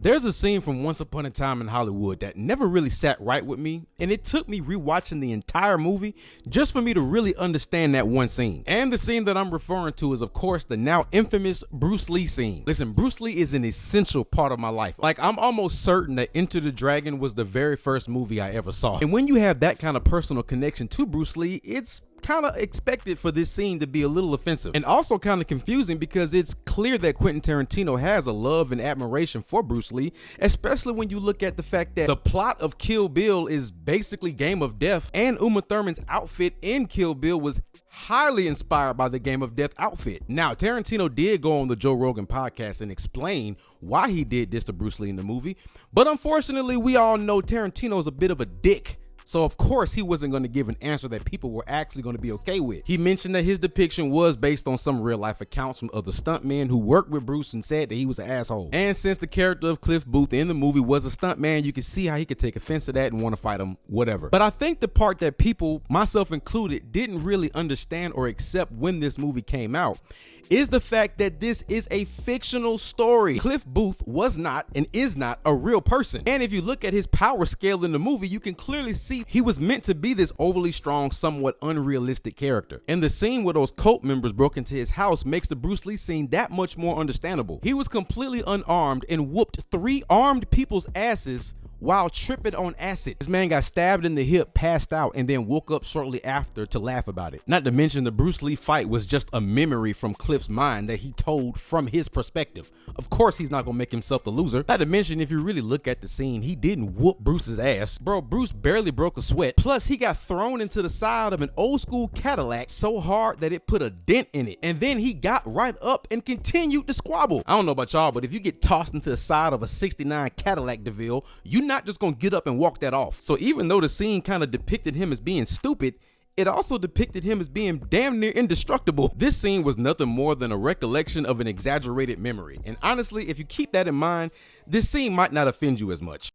There's a scene from Once Upon a Time in Hollywood that never really sat right with me, and it took me rewatching the entire movie just for me to really understand that one scene. And the scene that I'm referring to is, of course, the now infamous Bruce Lee scene. Listen, Bruce Lee is an essential part of my life. Like, I'm almost certain that Enter the Dragon was the very first movie I ever saw. And when you have that kind of personal connection to Bruce Lee, it's kind of expected for this scene to be a little offensive and also kind of confusing, because it's clear that Quentin Tarantino has a love and admiration for Bruce Lee, especially when you look at the fact that the plot of Kill Bill is basically Game of Death, and Uma Thurman's outfit in Kill Bill was highly inspired by the Game of Death outfit. Now, Tarantino did go on the Joe Rogan podcast and explain why he did this to Bruce Lee in the movie, but unfortunately we all know Tarantino's a bit of a dick. So of course he wasn't going to give an answer that people were actually going to be okay with. He mentioned that his depiction was based on some real life accounts from other stuntmen who worked with Bruce and said that he was an asshole. And since the character of Cliff Booth in the movie was a stuntman, you can see how he could take offense to that and want to fight him, whatever. But I think the part that people, myself included, didn't really understand or accept when this movie came out is the fact that this is a fictional story. Cliff Booth was not and is not a real person. And if you look at his power scale in the movie, you can clearly see he was meant to be this overly strong, somewhat unrealistic character. And the scene where those cult members broke into his house makes the Bruce Lee scene that much more understandable. He was completely unarmed and whooped 3 armed people's asses while tripping on acid. This man got stabbed in the hip, passed out, and then woke up shortly after to laugh about it. Not to mention the Bruce Lee fight was just a memory from Cliff's mind that he told from his perspective. Of course he's not gonna make himself the loser. Not to mention, if you really look at the scene, he didn't whoop Bruce's ass. Bro, Bruce barely broke a sweat. Plus, he got thrown into the side of an old school Cadillac so hard that it put a dent in it. And then he got right up and continued to squabble. I don't know about y'all, but if you get tossed into the side of a 69 Cadillac DeVille, you not just gonna get up and walk that off. So even though the scene kind of depicted him as being stupid, it also depicted him as being damn near indestructible. This scene was nothing more than a recollection of an exaggerated memory. And honestly, if you keep that in mind, this scene might not offend you as much.